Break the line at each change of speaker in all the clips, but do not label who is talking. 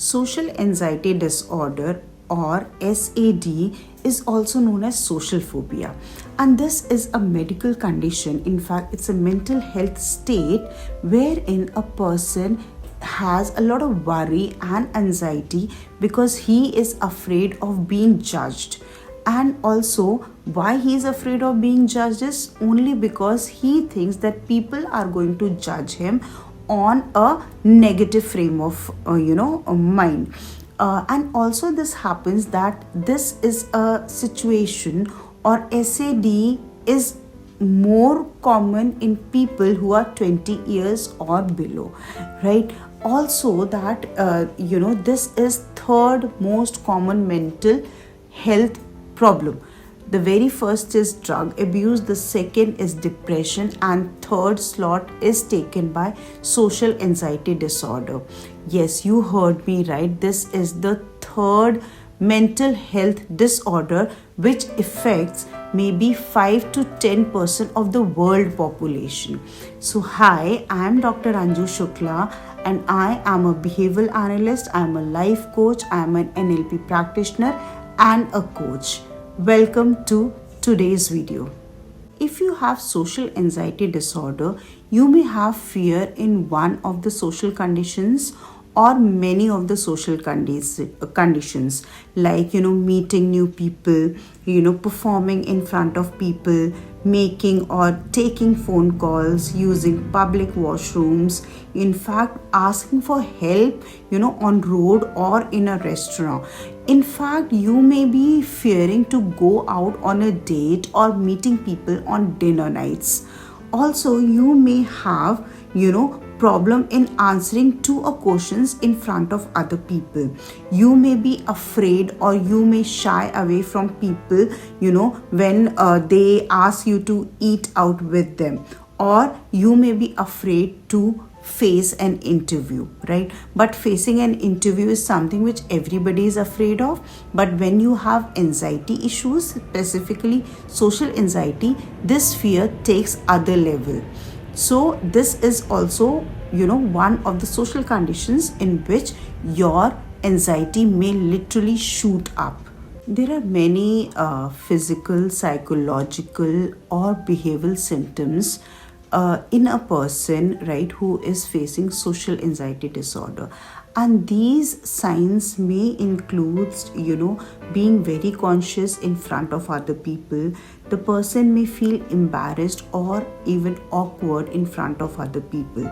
Social anxiety disorder or SAD is also known as social phobia, and this is a medical condition. In fact, it's a mental health state wherein a person has a lot of worry and anxiety because he is afraid of being judged. And also, why he is afraid of being judged is only because he thinks that people are going to judge him on a negative frame of mind. And also this happens that this is a situation, or SAD is more common in people who are 20 years or below, right? Also that this is third most common mental health problem. The very first is drug abuse, the second is depression, and third slot is taken by social anxiety disorder. Yes, you heard me right. This is the third mental health disorder which affects maybe 5 to 10% of the world population. So hi, I am Dr. Anju Shukla and I am a behavioral analyst, I am a life coach, I am an NLP practitioner and a coach. Welcome to today's video. If you have social anxiety disorder, you may have fear in one of the social conditions or many of the social conditions, like meeting new people, performing in front of people, making or taking phone calls, using public washrooms, in fact asking for help on road or in a restaurant. In fact, you may be fearing to go out on a date or meeting people on dinner nights. Also, you may have problem in answering to a questions in front of other people. You may be afraid or you may shy away from people when they ask you to eat out with them, or you may be afraid to face an interview, right? But facing an interview is something which everybody is afraid of. But when you have anxiety issues, specifically social anxiety, this fear takes other level. So this is also one of the social conditions in which your anxiety may literally shoot up. There are many physical, psychological or behavioral symptoms in a person, right, who is facing social anxiety disorder. And these signs may include, being very conscious in front of other people. The person may feel embarrassed or even awkward in front of other people.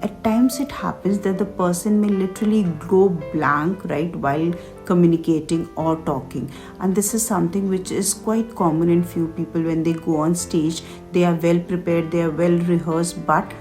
At times it happens that the person may literally go blank, right, while communicating or talking. And this is something which is quite common in few people. When they go on stage, they are well prepared, they are well rehearsed, but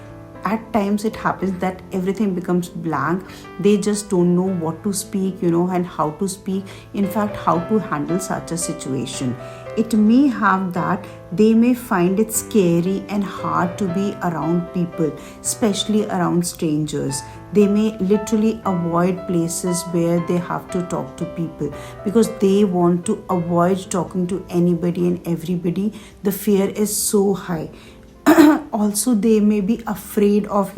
at times it happens that everything becomes blank. They just don't know what to speak, and how to speak. In fact, how to handle such a situation. It may have that they may find it scary and hard to be around people, especially around strangers. They may literally avoid places where they have to talk to people because they want to avoid talking to anybody and everybody. The fear is so high. Also, they may be afraid of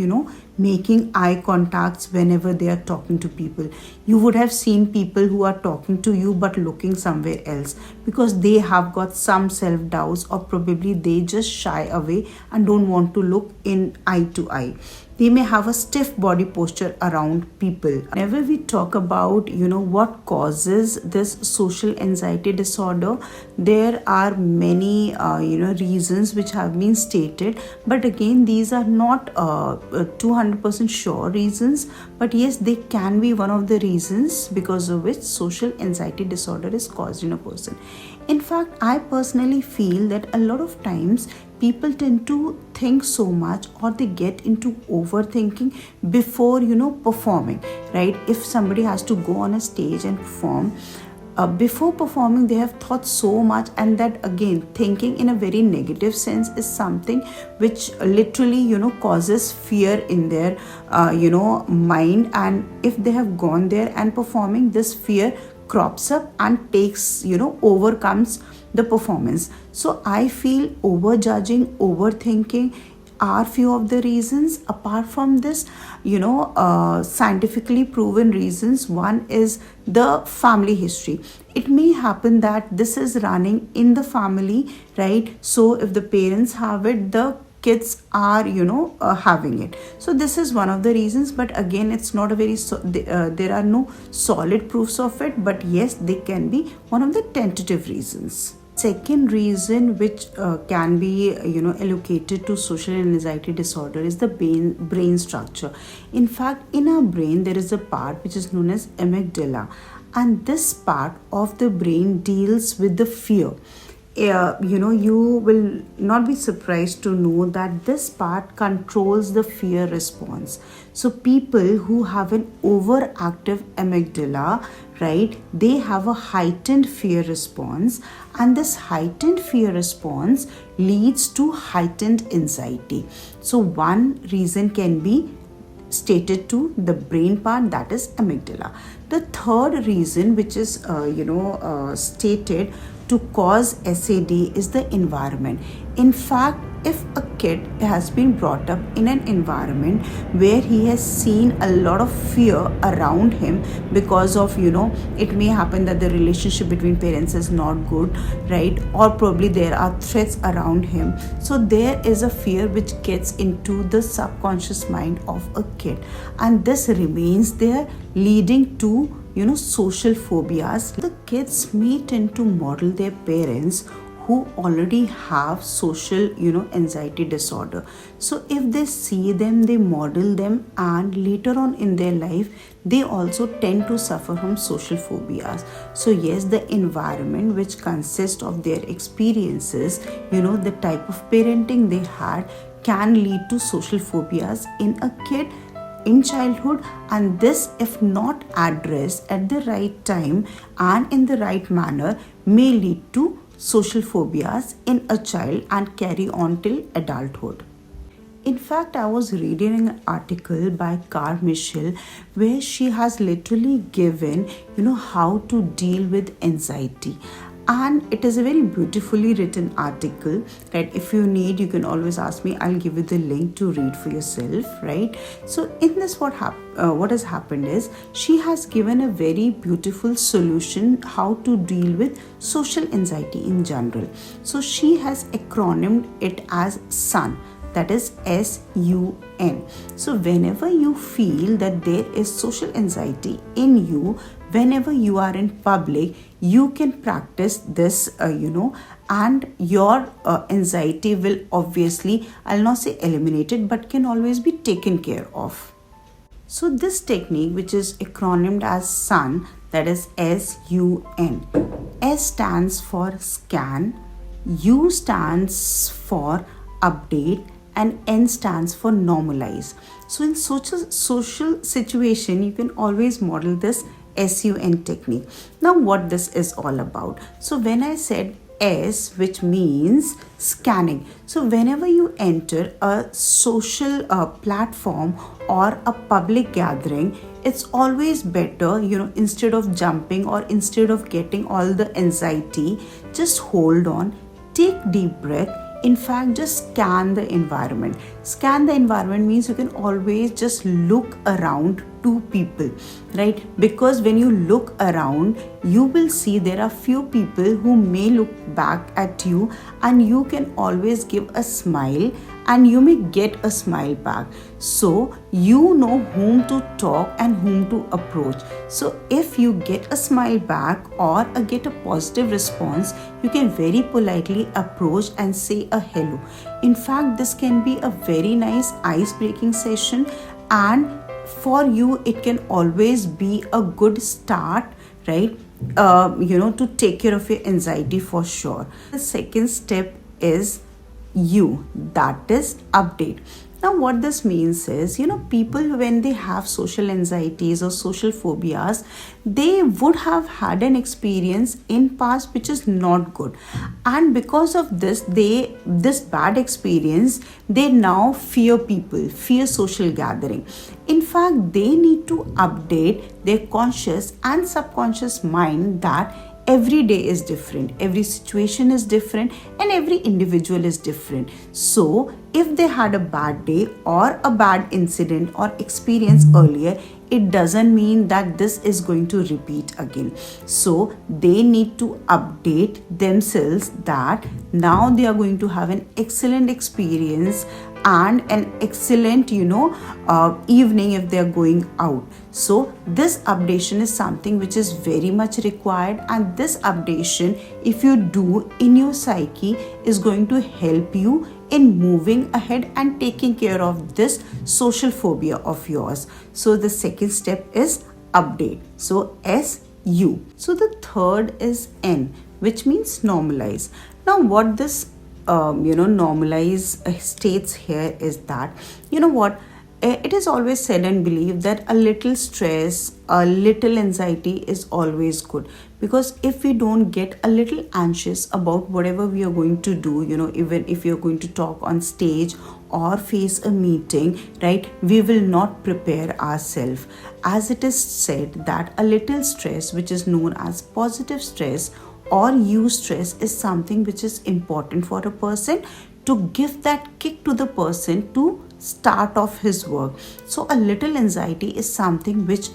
making eye contacts whenever they are talking to people. You would have seen people who are talking to you but looking somewhere else because they have got some self-doubts, or probably they just shy away and don't want to look in eye to eye. They may have a stiff body posture around people. Whenever we talk about what causes this social anxiety disorder, there are many reasons which have been stated, but again these are not 200% sure reasons, but yes, they can be one of the reasons because of which social anxiety disorder is caused in a person. In fact, I personally feel that a lot of times people tend to think so much, or they get into overthinking before performing, right? If somebody has to go on a stage and perform, before performing they have thought so much, and that again thinking in a very negative sense is something which literally causes fear in their mind. And if they have gone there and performing, this fear crops up and takes overcomes the performance. So I feel overjudging, overthinking are few of the reasons. Apart from this, scientifically proven reasons, one is the family history. It may happen that this is running in the family, right? So if the parents have it, the kids are having it. So this is one of the reasons, but again, it's not a very there are no solid proofs of it, but yes, they can be one of the tentative reasons. Second reason which can be allocated to social anxiety disorder is the brain structure. In fact, in our brain there is a part which is known as amygdala, and this part of the brain deals with the fear. You will not be surprised to know that this part controls the fear response. So people who have an overactive amygdala, right, they have a heightened fear response, and this heightened fear response leads to heightened anxiety. So one reason can be stated to the brain part, that is amygdala. The third reason which is stated to cause SAD is the environment. In fact, if a kid has been brought up in an environment where he has seen a lot of fear around him because of it may happen that the relationship between parents is not good, right, or probably there are threats around him, so there is a fear which gets into the subconscious mind of a kid, and this remains there, leading to social phobias. The kids may tend to model their parents who already have social anxiety disorder. So if they see them, they model them, and later on in their life they also tend to suffer from social phobias. So yes, the environment which consists of their experiences, the type of parenting they had, can lead to social phobias in a kid in childhood, and this, if not addressed at the right time and in the right manner, may lead to social phobias in a child and carry on till adulthood. In fact, I was reading an article by Carl Michel where she has literally given how to deal with anxiety, and it is a very beautifully written article, right? If you need, you can always ask me, I'll give you the link to read for yourself, right? So in this, what has happened is she has given a very beautiful solution how to deal with social anxiety in general. So she has acronymed it as SUN, that is SUN. So whenever you feel that there is social anxiety in you, whenever you are in public, you can practice this, and your anxiety will obviously, I'll not say eliminated, but can always be taken care of. So this technique, which is acronymed as SUN, that is SUN. S stands for scan, U stands for update, and N stands for normalize. So in social situation, you can always model this SUN technique. Now what this is all about. So when I said S, which means scanning. So whenever you enter a social platform or a public gathering, it's always better, instead of jumping or instead of getting all the anxiety, just hold on, take deep breath. In fact, just scan the environment. Scan the environment means you can always just look around to people, right? Because when you look around, you will see there are few people who may look back at you, and you can always give a smile and you may get a smile back. So you know whom to talk and whom to approach. So if you get a smile back or get a positive response, you can very politely approach and say a hello. In fact, this can be a very nice ice-breaking session, and for you it can always be a good start, right? To take care of your anxiety for sure. The second step is that is update. Now what this means is, people when they have social anxieties or social phobias, they would have had an experience in past which is not good, and because of this bad experience, they now fear people, fear social gathering. In fact, they need to update their conscious and subconscious mind that every day is different, every situation is different, and every individual is different. So if they had a bad day or a bad incident or experience earlier, it doesn't mean that this is going to repeat again. So they need to update themselves that now they are going to have an excellent experience and an excellent evening if they are going out. So this updation is something which is very much required, and this updation, if you do in your psyche, is going to help you in moving ahead and taking care of this social phobia of yours. So the second step is update. So SU. So the third is N, which means normalize. Now what this normalize states here is that, it is always said and believed that a little stress, a little anxiety is always good, because if we don't get a little anxious about whatever we are going to do, even if you're going to talk on stage or face a meeting, right, we will not prepare ourselves. As it is said that a little stress, which is known as positive stress or eustress, is something which is important for a person to give that kick to the person to start off his work. So a little anxiety is something which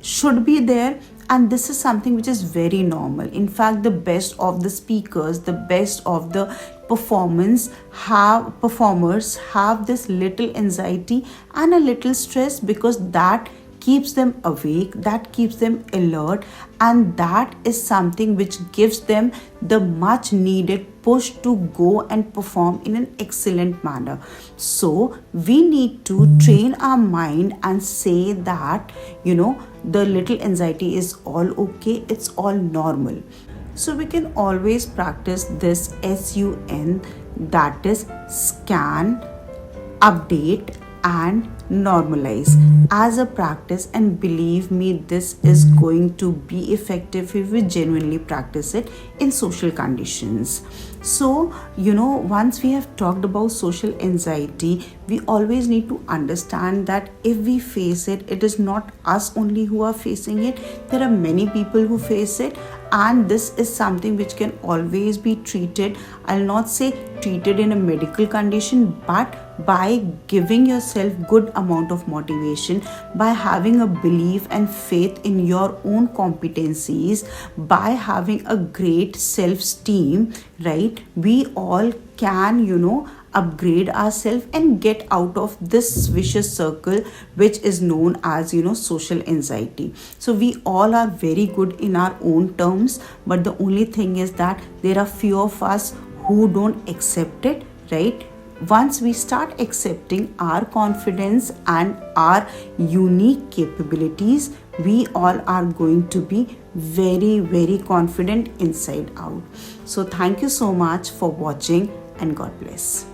should be there, and this is something which is very normal. In fact, the best of the speakers, the best of the performers have this little anxiety and a little stress, because that keeps them awake, that keeps them alert, and that is something which gives them the much needed push to go and perform in an excellent manner. So we need to train our mind and say that, the little anxiety is all okay, it's all normal. So we can always practice this SUN, that is scan, update, and normalize as a practice, and believe me, this is going to be effective if we genuinely practice it in social conditions. So once we have talked about social anxiety, we always need to understand that if we face it, it is not us only who are facing it. There are many people who face it, and this is something which can always be treated. I'll not say treated in a medical condition, but by giving yourself good amount of motivation, by having a belief and faith in your own competencies, by having a great self-esteem, right, we all can upgrade ourselves and get out of this vicious circle which is known as social anxiety. So we all are very good in our own terms, but the only thing is that there are few of us who don't accept it, right? Once we start accepting our confidence and our unique capabilities, we all are going to be very, very confident inside out. So thank you so much for watching, and God bless.